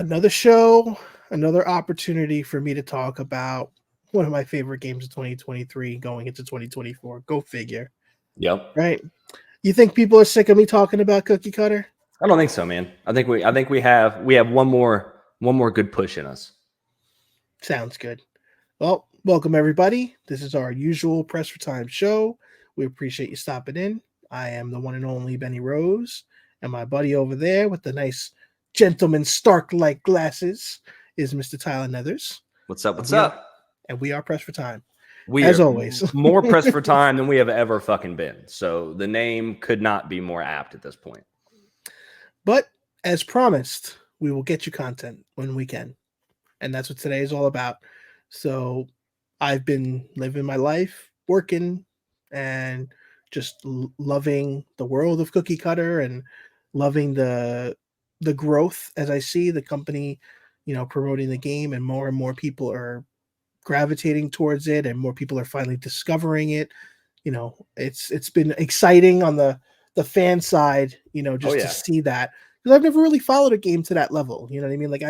Another show, another opportunity for me to talk about one of my favorite games of 2023 going into 2024. Go figure, Yep. right? You think people are sick of me talking about Cookie Cutter? I don't think so, man. I think we have one more good push in us. Sounds good. Well, welcome everybody. This is our usual Press for Time show. We appreciate you stopping in. I am the one and only Benny Rose, and my buddy over there with the nice gentleman Stark-like glasses is Mr. Tyler Nethers. What's up? And What's we are up? Pressed for Time, We as are always. more pressed for time than we have ever fucking been. So the name could not be more apt at this point. But as promised, we will get you content when we can. And that's what today is all about. So I've been living my life, working, and just loving the world of Cookie Cutter and loving the growth as I see the company, promoting the game, and more people are gravitating towards it, and more people are finally discovering it. It's been exciting on the fan side, Oh just to yeah. see that, because I've never really followed a game to that level. You know what I mean? Like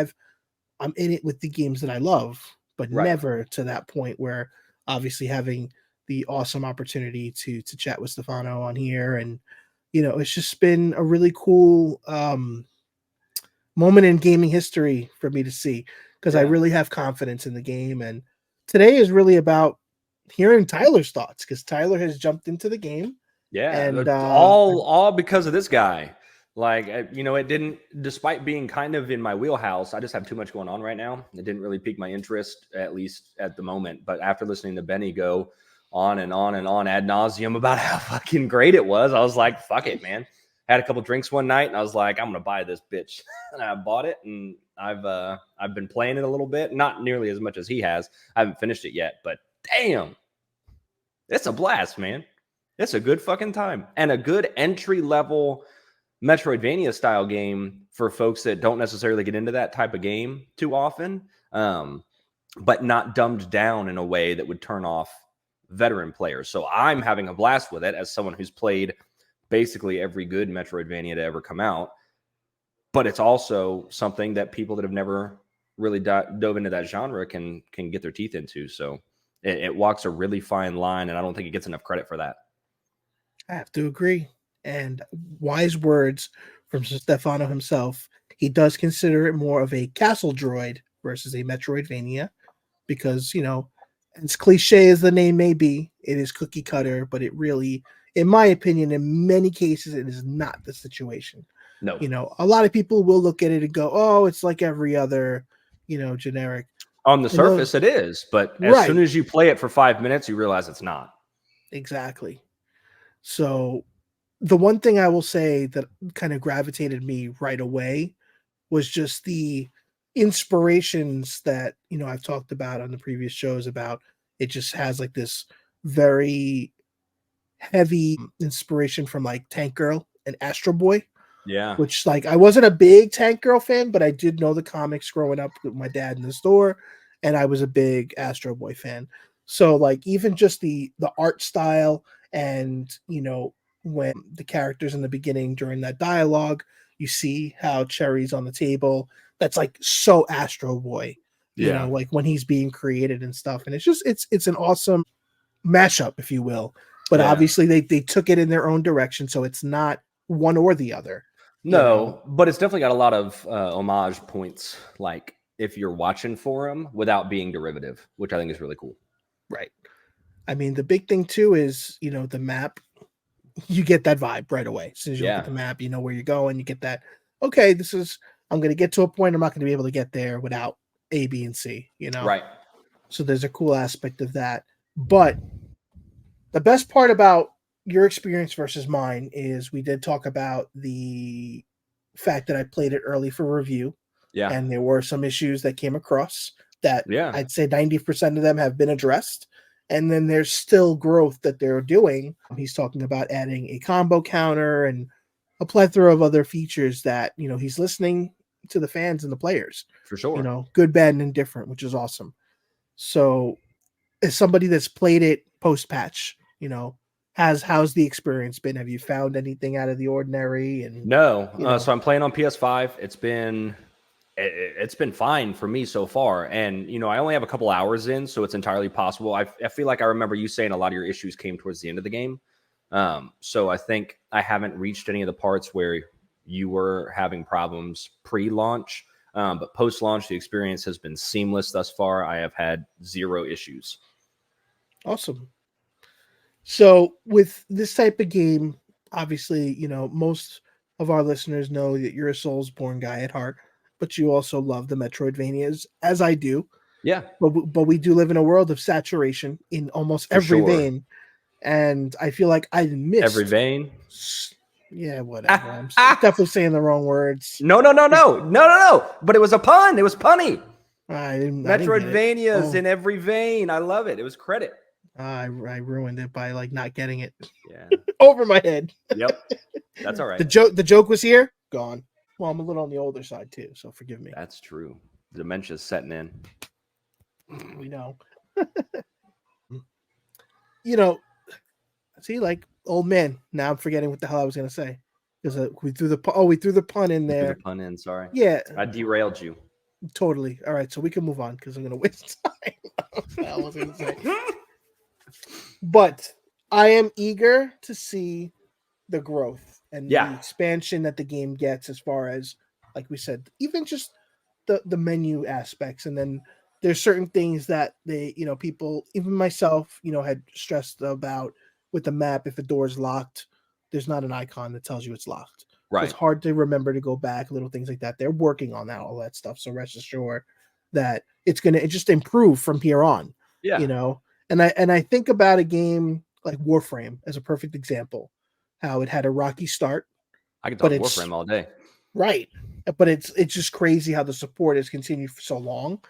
I'm in it with the games that I love, but Right. never to that point where obviously having the awesome opportunity to chat with Stefano on here, and it's just been a really cool moment in gaming history for me to see, because I Yeah. really have confidence in the game. And today is really about hearing Tyler's thoughts, because Tyler has jumped into the game. Yeah. And All because of this guy. Like, it didn't, despite being kind of in my wheelhouse, I just have too much going on right now. It didn't really pique my interest, at least at the moment. But after listening to Benny go on and on and on ad nauseum about how fucking great it was, I was like, fuck it, man. Had a couple drinks one night and I was like, I'm gonna buy this bitch. And I bought it, and I've been playing it a little bit, not nearly as much as he has. I haven't finished it yet, but damn, it's a blast, man. It's a good fucking time, and a good entry level Metroidvania style game for folks that don't necessarily get into that type of game too often, but not dumbed down in a way that would turn off veteran players. So I'm having a blast with it as someone who's played basically every good Metroidvania to ever come out. But it's also something that people that have never really dove into that genre can get their teeth into. So it walks a really fine line, and I don't think it gets enough credit for that. I have to agree. And wise words from Stefano himself. He does consider it more of a castle droid versus a Metroidvania, because, as cliche as the name may be, it is cookie cutter, but it really, in my opinion, in many cases, it is not the situation. No. A lot of people will look at it and go, oh, it's like every other, generic. On the surface, it is. But as soon Right. as you play it for 5 minutes, you realize it's not. Exactly. So the one thing I will say that kind of gravitated me right away was just the inspirations that, I've talked about on the previous shows about. It just has like this very heavy inspiration from like Tank Girl and Astro Boy, Yeah. which, like, I wasn't a big Tank Girl fan, but I did know the comics growing up with my dad in the store, and I was a big Astro Boy fan. So like even just the art style, and when the characters in the beginning during that dialogue, you see how Cherry's on the table. That's like so Astro Boy, Yeah. like when he's being created and stuff. And it's just it's an awesome mashup, if you will. But Yeah. obviously they took it in their own direction, so it's not one or the other. No, but it's definitely got a lot of homage points, like if you're watching for them without being derivative, which I think is really cool. Right. I mean, the big thing too is, the map. You get that vibe right away. As soon as you look at Yeah. the map, you know where you're going. You get that, okay, I'm going to get to a point. I'm not going to be able to get there without A, B, and C. Right. So there's a cool aspect of that. But the best part about your experience versus mine is we did talk about the fact that I played it early for review, Yeah. and there were some issues that came across that Yeah. I'd say 90% of them have been addressed. And then there's still growth that they're doing. He's talking about adding a combo counter and a plethora of other features that, he's listening to the fans and the players, For sure. good, bad, and indifferent, which is awesome. So as somebody that's played it post patch, how's the experience been? Have you found anything out of the ordinary? And No. So I'm playing on PS5. It's been it's been fine for me so far. And, I only have a couple hours in, so it's entirely possible. I feel like I remember you saying a lot of your issues came towards the end of the game. So I think I haven't reached any of the parts where you were having problems pre-launch. But post-launch, the experience has been seamless thus far. I have had 0 issues. Awesome. So with this type of game, obviously, most of our listeners know that you're a Soulsborne guy at heart, but you also love the Metroidvanias, as I do. Yeah, But we do live in a world of saturation in almost for every sure. vein, and I feel like I missed Every vein. Yeah, whatever. I'm definitely saying the wrong words. No. But it was a pun. It was punny. I didn't Metroidvanias in every vein. I love it. It was credit. I ruined it by not getting it. Yeah. Over my head. Yep. That's all right. The joke was here, gone. Well, I'm a little on the older side too, so forgive me. That's true. Dementia's setting in. We know. See, old man. Now I'm forgetting what the hell I was gonna say because we threw the pun in there. Threw the pun in. Sorry. Yeah, I derailed you. Totally. All right, so we can move on because I'm gonna waste time. What the hell was I gonna say? But I am eager to see the growth and the expansion that the game gets as far as, like we said, even just the menu aspects. And then there's certain things that they, people, even myself, had stressed about with the map. If a door is locked, there's not an icon that tells you it's locked. Right. So it's hard to remember to go back, little things like that. They're working on that, all that stuff. So rest assured that it's going to just improve from here on. Yeah. And I think about a game like Warframe as a perfect example, how it had a rocky start. I could talk Warframe all day. Right. But it's just crazy how the support has continued for so long.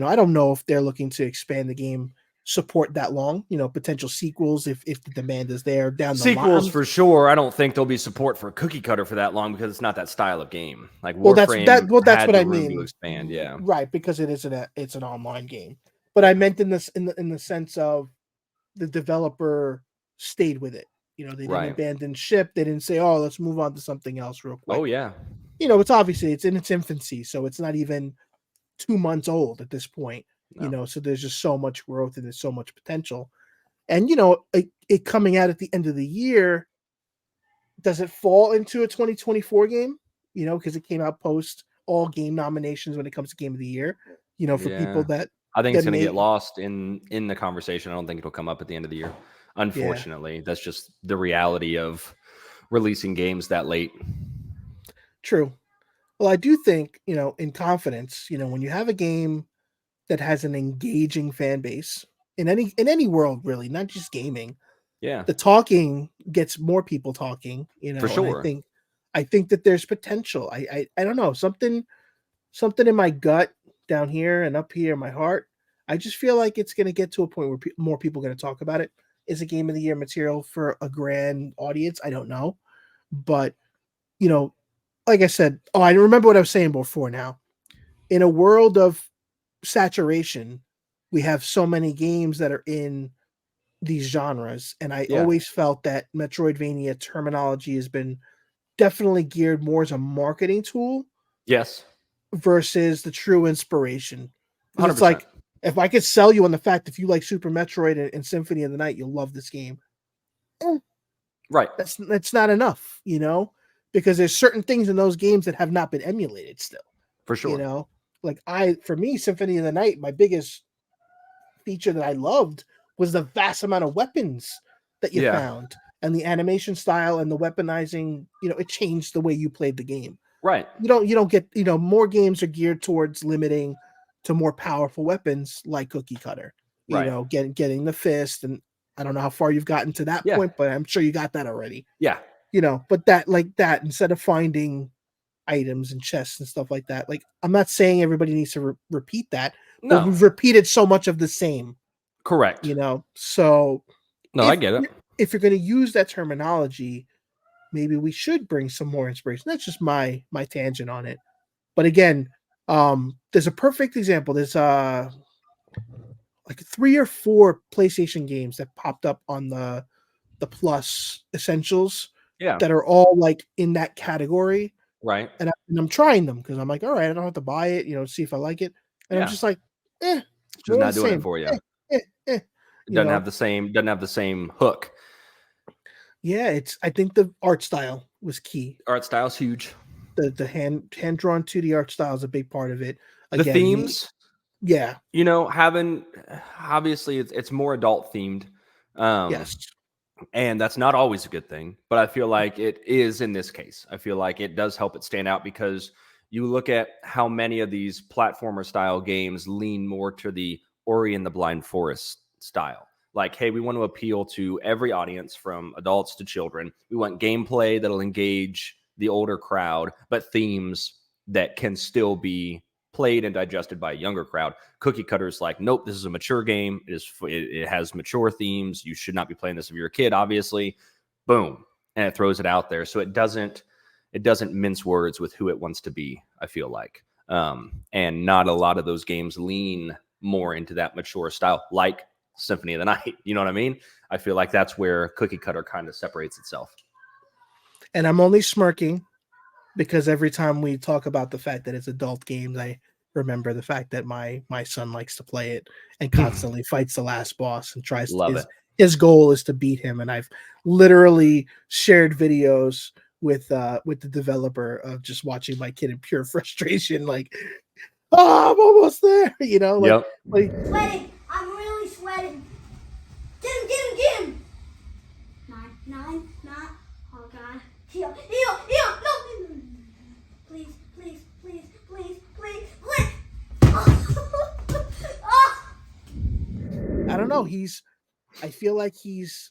I don't know if they're looking to expand the game support that long, potential sequels if the demand is there down the line. Sequels for sure. I don't think there'll be support for Cookie Cutter for that long because it's not that style of game. Like Warframe that's what I mean. To expand, yeah. Right, because it's an online game. But I meant in the sense of the developer stayed with it. They didn't abandon ship. They didn't say, "Oh, let's move on to something else real quick." Oh yeah. It's obviously it's in its infancy, so it's not even 2 months old at this point. No. So there's just so much growth and there's so much potential. And it coming out at the end of the year, does it fall into a 2024 game? Because it came out post all game nominations when it comes to game of the year. For people that I think it's going to get lost in the conversation. I don't think it'll come up at the end of the year. Unfortunately, that's just the reality of releasing games that late. True. Well, I do think, in confidence, when you have a game that has an engaging fan base in any world, really, not just gaming. Yeah. The talking gets more people talking, For sure. I think that there's potential. I don't know, something in my gut down here and up here in my heart. I just feel like it's going to get to a point where more people are going to talk about it. Is a game of the year material for a grand audience? I don't know. But, like I said, I remember what I was saying before now. In a world of saturation, we have so many games that are in these genres. And I always felt that Metroidvania terminology has been definitely geared more as a marketing tool. Yes. Versus the true inspiration. 100%. It's like, if I could sell you on the fact if you like Super Metroid and Symphony of the Night, you'll love this game. Right. That's not enough, because there's certain things in those games that have not been emulated still. For sure. For me, Symphony of the Night, my biggest feature that I loved was the vast amount of weapons that you found and the animation style and the weaponizing, it changed the way you played the game. Right. You don't get, more games are geared towards limiting to more powerful weapons like Cookie Cutter. Getting the fist, and I don't know how far you've gotten to that point, but I'm sure you got that already. Yeah. But that instead of finding items and chests and stuff like that, I'm not saying everybody needs to repeat that. No. But we've repeated so much of the same. Correct. So I get it. If you're going to use that terminology, maybe we should bring some more inspiration. That's just my tangent on it. But again, there's a perfect example. There's 3 or 4 PlayStation games that popped up on the Plus Essentials that are all in that category. Right. and I'm trying them because I'm like, all right, I don't have to buy it, see if I like it. And I'm Yeah. just like, It's just more of not the doing it same. for you. Eh, eh, It you know. doesn't have the same hook. Yeah, I think the art style was key. Art style's huge. The hand drawn 2D art style is a big part of it. The Again, themes, yeah, having obviously it's more adult themed. Um, yes. and that's not always a good thing, but I feel like it is in this case. I feel like it does help it stand out because you look at how many of these platformer style games lean more to the Ori and the Blind Forest style. Like, hey, we want to appeal to every audience from adults to children. We want gameplay that'll engage the older crowd, but themes that can still be played and digested by a younger crowd. Cookie Cutter's like, nope, this is a mature game. It has mature themes. You should not be playing this if you're a kid, obviously. Boom, and it throws it out there. So it doesn't mince words with who it wants to be, I feel like. And not a lot of those games lean more into that mature style, like Symphony of the Night. You know what I mean? I feel like that's where Cookie Cutter kind of separates itself. And I'm only smirking because every time we talk about the fact that it's adult games, I remember the fact that my son likes to play it and constantly fights the last boss and tries Love it. his goal is to beat him. And I've literally shared videos with the developer of just watching my kid in pure frustration, like, oh, I'm almost there, Yep. like Sweating. I'm really sweating. Get him. 9. Oh God. Heal. No. Please. Oh. I don't know. I feel like he's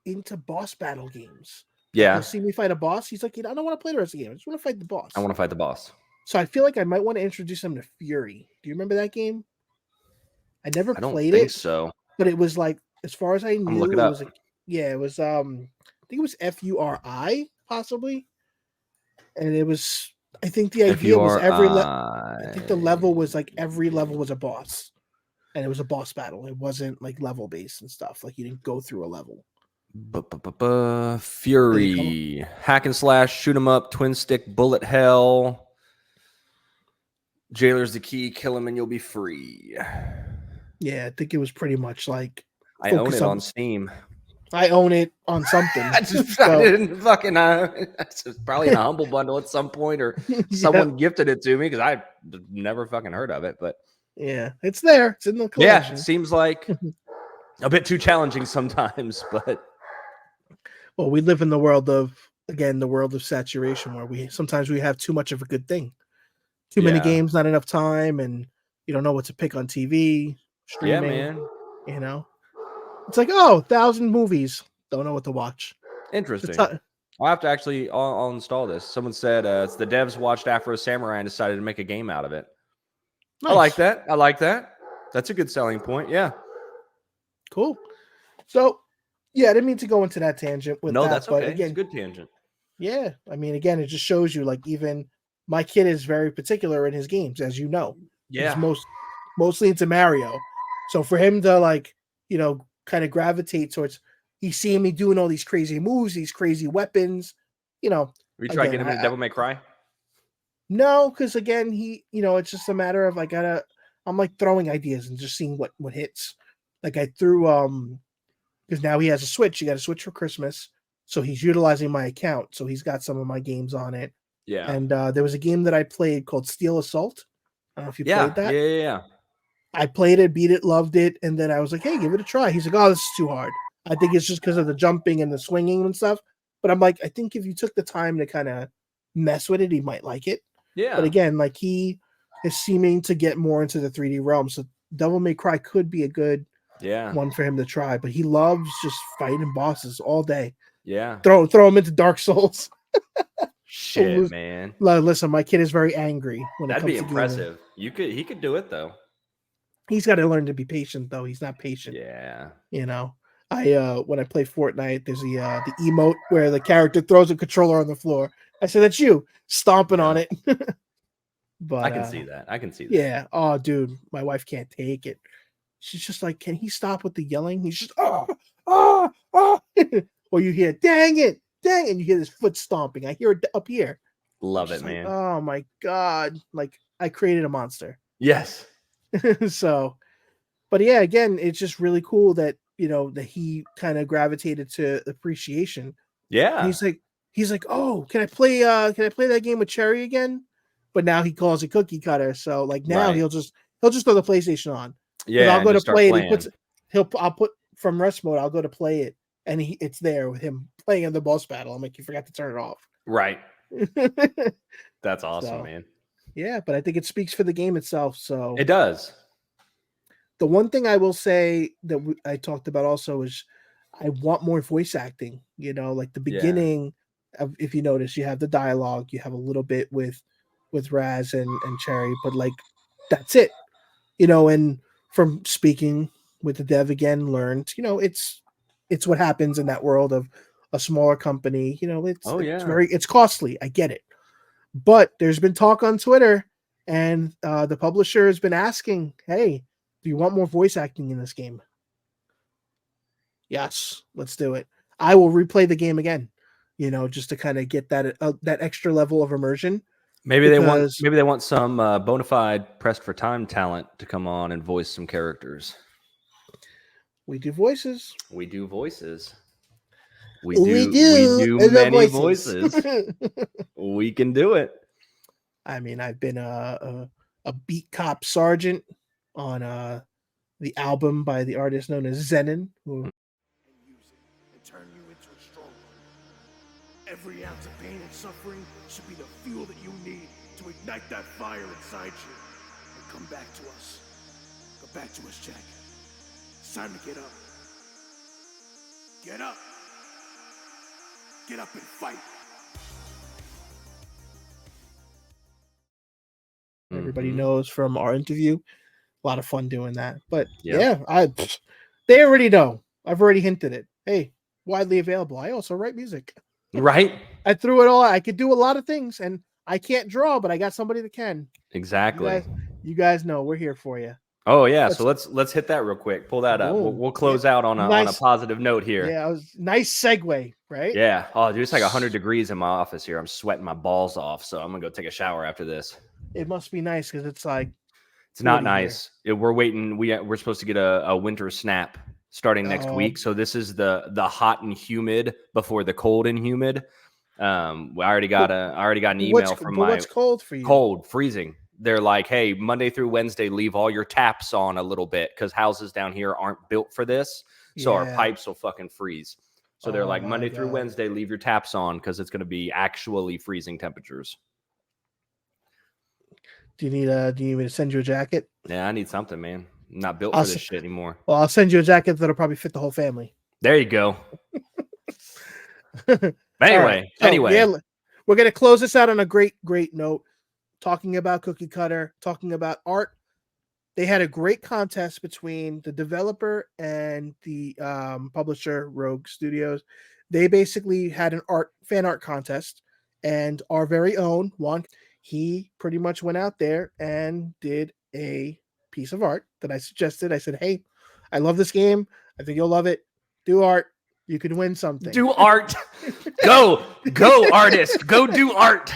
into boss battle games. Like, Yeah. he'll see me fight a boss. He's like, I don't want to play the rest of the game. I just want to fight the boss. I want to fight the boss. So I feel like I might want to introduce him to Fury. Do you remember that game? I never I don't played think it, so. but it was like, as far as I I'm knew, look it it up. was like, yeah, it was I think it was FURI possibly, and it was. I think the idea was I think the level was like every level was a boss, and it was a boss battle. It wasn't like level based and stuff. Like you didn't go through a level. Fury, hack and slash, shoot 'em up, twin stick, bullet hell. Jailer's the key. Kill him and you'll be free. Yeah, I think it was pretty much like I own it on Steam. I own it on something. I didn't fucking. It's probably in a humble bundle at some point, or someone gifted it to me because I never fucking heard of it. But yeah, it's there. It's in the collection. Yeah, seems like a bit too challenging sometimes, but well, we live in the world of saturation where we sometimes have too much of a good thing. Too many games, not enough time, and you don't know what to pick on TV, streaming. Yeah, man. It's like, 1,000 movies. Don't know what to watch. Interesting. I'll have to actually I'll install this. Someone said it's the devs watched Afro Samurai and decided to make a game out of it. Nice. I like that. That's a good selling point. Yeah. Cool. So, yeah, I didn't mean to go into that tangent with that. That's but okay. Again, it's a good tangent. Yeah. I mean, again, it just shows you, like, even my kid is very particular in his games, as you know. Yeah. He's mostly into Mario. So for him to, like, kind of gravitate towards, he's seeing me doing all these crazy moves, these crazy weapons, We try getting him into Devil May Cry? No, because again, it's just a matter of I'm like throwing ideas and just seeing what hits. Like I threw because now he has a Switch. He got a Switch for Christmas, so he's utilizing my account. So he's got some of my games on it. Yeah. And there was a game that I played called Steel Assault. I don't know if you played that. Yeah. I played it, beat it, loved it, and then I was like, "Hey, give it a try." He's like, "Oh, this is too hard." I think it's just because of the jumping and the swinging and stuff. But I'm like, I think if you took the time to kind of mess with it, he might like it. Yeah. But again, like he is seeming to get more into the 3D realm. So Devil May Cry could be a good one for him to try. But he loves just fighting bosses all day. Yeah. Throw him into Dark Souls. Shit, man. Listen, my kid is very angry when it comes to That'd be impressive. He could do it though. He's got to learn to be patient though. He's not patient. Yeah. I when I play Fortnite, there's the emote where the character throws a controller on the floor. I said, "That's you stomping on it." But I can see that. Yeah. Oh, dude, my wife can't take it. She's just like, "Can he stop with the yelling?" He's just or you hear, "Dang it, dang!" and you hear this foot stomping. I hear it up here. Love it, Just like, man. oh my God. Like I created a monster. Yes. So, but yeah, again, it's just really cool that, that he kind of gravitated to appreciation. And Yeah. he's like, oh, can I play that game with Cherry again? But now he calls it Cookie Cutter. So like now Right. he'll just throw the PlayStation on. Because Yeah. I'll And go to just start play it. playing. I'll put from rest mode, I'll go to play it, and it's there with him playing in the boss battle. I'm like, you forgot to turn it off. Right. That's awesome, So, man. yeah, but I think it speaks for the game itself. So It does. the one thing I will say that I talked about also is I want more voice acting. Like the beginning of, if you notice, you have the dialogue, you have a little bit with Raz and Cherry, but like that's it. And from speaking with the dev again, learned, it's what happens in that world of a smaller company. Oh, It's yeah. it's costly. I get it. But there's been talk on Twitter, and the publisher has been asking, hey, do you want more voice acting in this game? Yes, let's do it. I will replay the game again, just to kind of get that extra level of immersion. Maybe Because they want some bona fide pressed for time talent to come on and voice some characters. we do voices. We do voices. We do the many voices. We can do it. I mean, I've been a beat cop sergeant on the album by the artist known as Zenon, who And use it and turn you into a strong one. Every ounce of pain and suffering should be the fuel that you need to ignite that fire inside you and come back to us. Go back to us, Jack. It's time to get up. Get up. Get up and fight. everybody Mhm. knows from our interview. A lot of fun doing that. But Yeah. they already know. I've already hinted it. Hey, widely available. I also write music. Right? I threw it all. I could do a lot of things, and I can't draw, but I got somebody that can. Exactly. You guys know we're here for you. Oh yeah, so let's hit that real quick. Pull that up. Boom. We'll close out on a Nice. positive note here. Yeah, it was nice segue, right? Yeah. Oh, dude, it's like 100 degrees in my office here. I'm sweating my balls off, so I'm gonna go take a shower after this. It must be nice because it's like It's not 40 here. nice. We're waiting. We're supposed to get a winter snap starting next week. So this is the hot and humid before the cold and humid. I already got an email from my what's cold for you? cold, freezing. They're like, hey, Monday through Wednesday, leave all your taps on a little bit because houses down here aren't built for this. So our Yeah. pipes will fucking freeze. So they're Oh like, my Monday through God. Wednesday, leave your taps on because it's going to be actually freezing temperatures. Do you need me to send you a jacket? Yeah, I need something, man. I'm not built I'll for this s- shit anymore. Well, I'll send you a jacket that'll probably fit the whole family. There you go. But Anyway, yeah, we're gonna close this out on a great note. Talking about Cookie Cutter, talking about art. They had a great contest between the developer and the publisher, Rogue Studios. They basically had an fan art contest, and our very own Juan, he pretty much went out there and did a piece of art that I suggested. I said, "Hey, I love this game. I think you'll love it. Do art. You can win something. do art. Go artist. Go do art."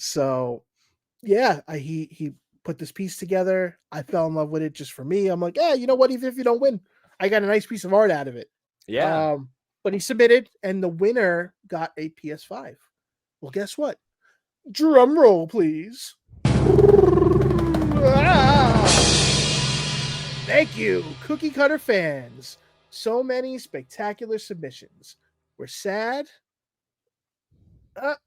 So, yeah, he put this piece together. I fell in love with it just for me. I'm like, yeah, you know what? Even if you don't win, I got a nice piece of art out of it. Yeah. But he submitted, and the winner got a PS5. Well, guess what? Drum roll, please. Ah! Thank you, Cookie Cutter fans. So many spectacular submissions. We're sad.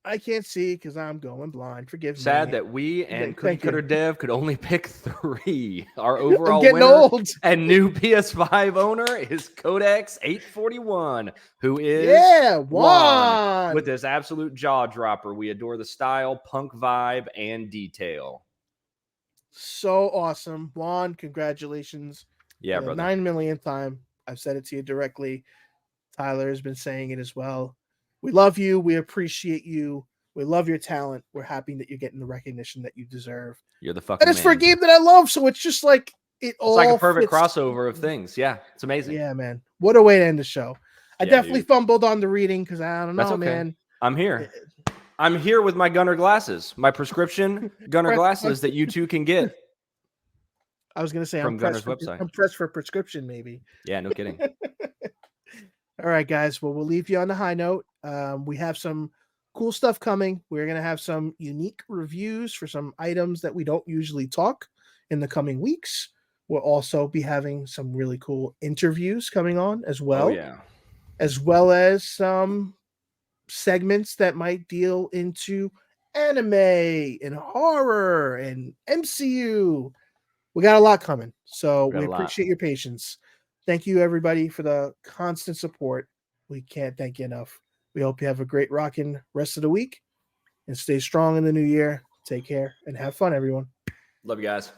I can't see because I'm going blind. Forgive me. Sad that we and Cookie Thank you. Cutter Dev could only pick 3. Our I'm overall getting winner old. and new PS5 owner is Codex 841, who is Juan. with this absolute jaw dropper. We adore the style, punk vibe, and detail. So awesome. Juan, congratulations. Yeah, For the brother. 9 millionth time. I've said it to you directly. Tyler has been saying it as well. We love you. We appreciate you. We love your talent. We're happy that you're getting the recognition that you deserve. You're the fucking And it's for a man. game that I love. So it's just like It's like a perfect fits. crossover of things. Yeah, it's amazing. Yeah, man. What a way to end the show. I Yeah, definitely dude. fumbled on the reading because I don't That's know, okay. man. I'm here. I'm here with my Gunner glasses, my prescription Gunner glasses that you two can get. I was going to say From Gunner's website. I'm pressed for prescription, maybe. Yeah, no kidding. All right, guys. Well, we'll leave you on the high note. We have some cool stuff coming. We're going to have some unique reviews for some items that we don't usually talk in the coming weeks. We'll also be having some really cool interviews coming on as well. Oh, yeah. As well as some segments that might deal into anime and horror and MCU. We got a lot coming, so we appreciate your patience. Thank you, everybody, for the constant support. We can't thank you enough. We hope you have a great rocking rest of the week and stay strong in the new year. Take care and have fun, everyone. Love you guys.